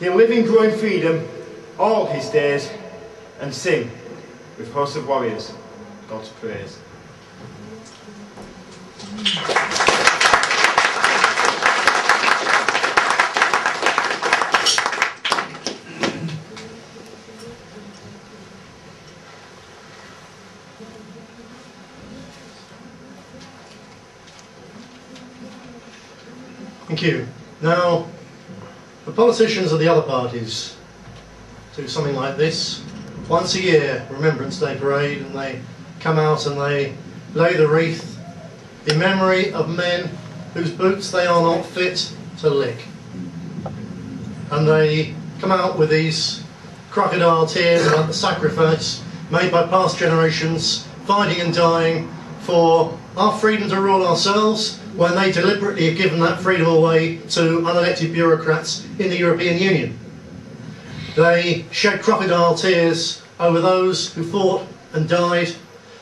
He'll live in growing freedom all his days and sing with hosts of warriors God's praise. Thank you. Now, the politicians of the other parties do something like this. Once a year, Remembrance Day parade, and they come out and they lay the wreath in memory of men whose boots they are not fit to lick. And they come out with these crocodile tears about the sacrifice made by past generations, fighting and dying for our freedom to rule ourselves, when they deliberately have given that freedom away to unelected bureaucrats in the European Union. They shed crocodile tears over those who fought and died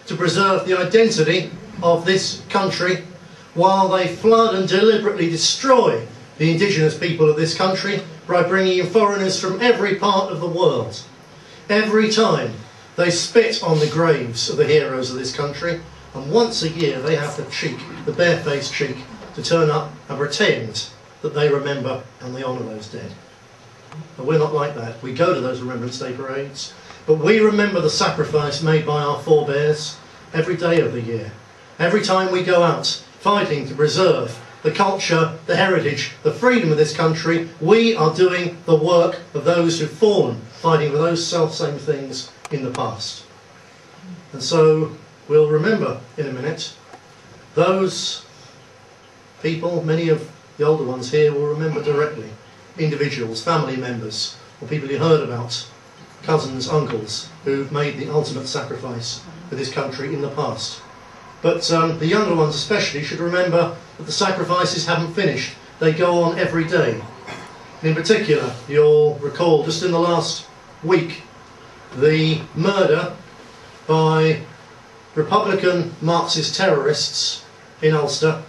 to preserve the identity of this country, while they flood and deliberately destroy the indigenous people of this country by bringing in foreigners from every part of the world. Every time they spit on the graves of the heroes of this country, and once a year they have the cheek, the barefaced cheek, to turn up and pretend that they remember and they honour those dead. But we're not like that. We go to those Remembrance Day parades, but we remember the sacrifice made by our forebears every day of the year. Every time we go out fighting to preserve the culture, the heritage, the freedom of this country, we are doing the work of those who've fallen, fighting for those self-same things in the past. And so we'll remember in a minute those people. Many of the older ones here will remember directly. Individuals, family members, or people you heard about, cousins, uncles, who've made the ultimate sacrifice for this country in the past. But the younger ones especially should remember that the sacrifices haven't finished. They go on every day. In particular, you'll recall just in the last week the murder by Republican Marxist terrorists in Ulster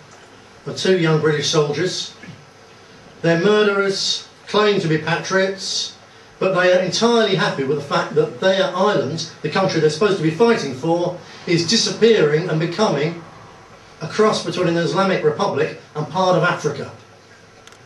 of 2 young British soldiers. Their murderers claim to be patriots, but they are entirely happy with the fact that their island, the country they're supposed to be fighting for, is disappearing and becoming a cross between an Islamic Republic and part of Africa.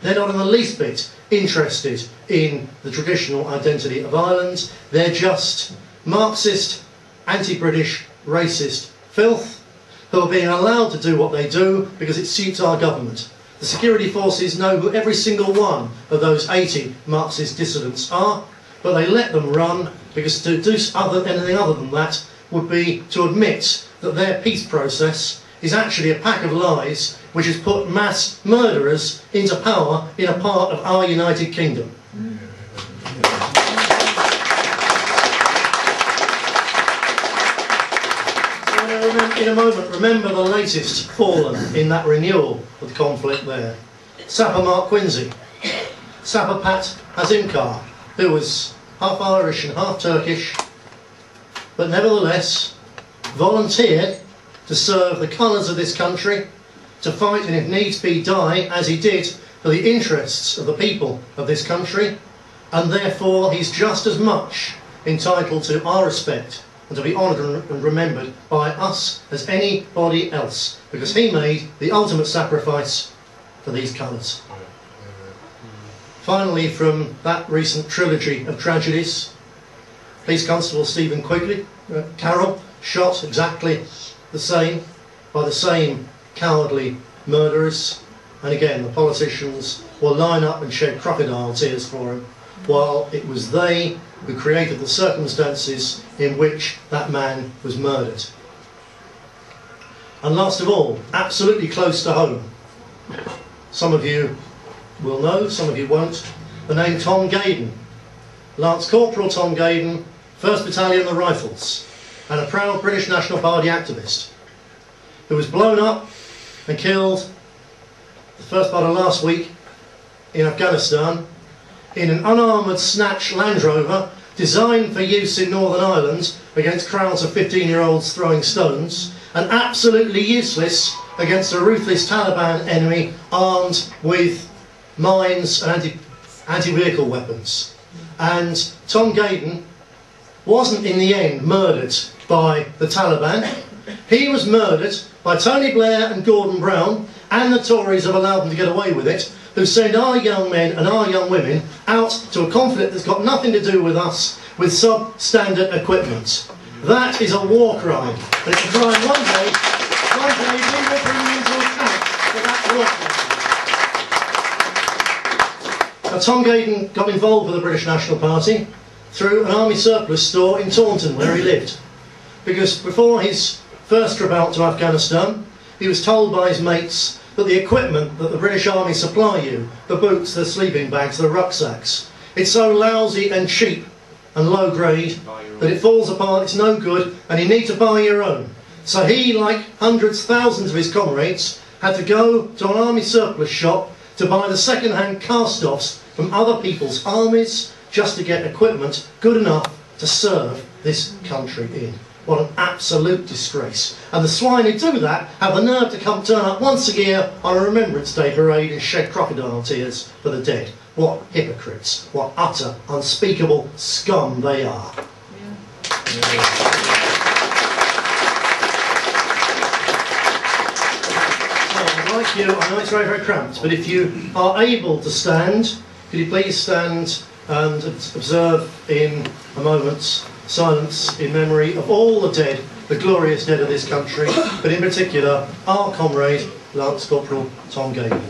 They're not in the least bit interested in the traditional identity of Ireland. They're just Marxist, anti-British, racist filth who are being allowed to do what they do because it suits our government. The security forces know who every single one of those 80 Marxist dissidents are, but they let them run because to do anything other than that would be to admit that their peace process is actually a pack of lies which has put mass murderers into power in a part of our United Kingdom. In a moment, remember the latest fallen in that renewal of the conflict there. Sapper Mark Quincy, Sapper Pat Azimkar, who was half Irish and half Turkish, but nevertheless volunteered to serve the colours of this country, to fight and if needs be die, as he did, for the interests of the people of this country, and therefore he's just as much entitled to our respect and to be honoured and remembered by us as anybody else, because he made the ultimate sacrifice for these colours. Finally, from that recent trilogy of tragedies, Police Constable Stephen Carroll, shot exactly the same by the same cowardly murderers, and again the politicians will line up and shed crocodile tears for him, while it was they who created the circumstances in which that man was murdered. And last of all, absolutely close to home, some of you will know, some of you won't, the name Tom Gaydon. Lance Corporal Tom Gaydon, 1st Battalion the Rifles, and a proud British National Party activist, who was blown up and killed the first part of last week in Afghanistan in an unarmoured snatch Land Rover designed for use in Northern Ireland against crowds of 15-year-olds throwing stones, and absolutely useless against a ruthless Taliban enemy armed with mines and anti-vehicle weapons. And Tom Gaydon wasn't in the end murdered by the Taliban. He was murdered by Tony Blair and Gordon Brown, and the Tories have allowed them to get away with it, who send our young men and our young women out to a conflict that's got nothing to do with us, with substandard equipment. That is a war crime, and it's a crime one day we will bring you into account for that war crime. Now, Tom Gaydon got involved with the British National Party through an army surplus store in Taunton, where he lived. Because before his first trip out to Afghanistan, he was told by his mates that the equipment that the British Army supply you, the boots, the sleeping bags, the rucksacks, it's so lousy and cheap and low grade that it falls apart, it's no good, and you need to buy your own. So he, like hundreds, thousands of his comrades, had to go to an army surplus shop to buy the second-hand cast-offs from other people's armies just to get equipment good enough to serve this country in. What an absolute disgrace. And the swine who do that have the nerve to come turn up once a year on a Remembrance Day parade and shed crocodile tears for the dead. What hypocrites, what utter, unspeakable scum they are. Like you, I know it's very, very cramped, but if you are able to stand, could you please stand and observe in a moment's silence in memory of all the dead, the glorious dead of this country, but in particular our comrade, Lance Corporal Tom Gaydon.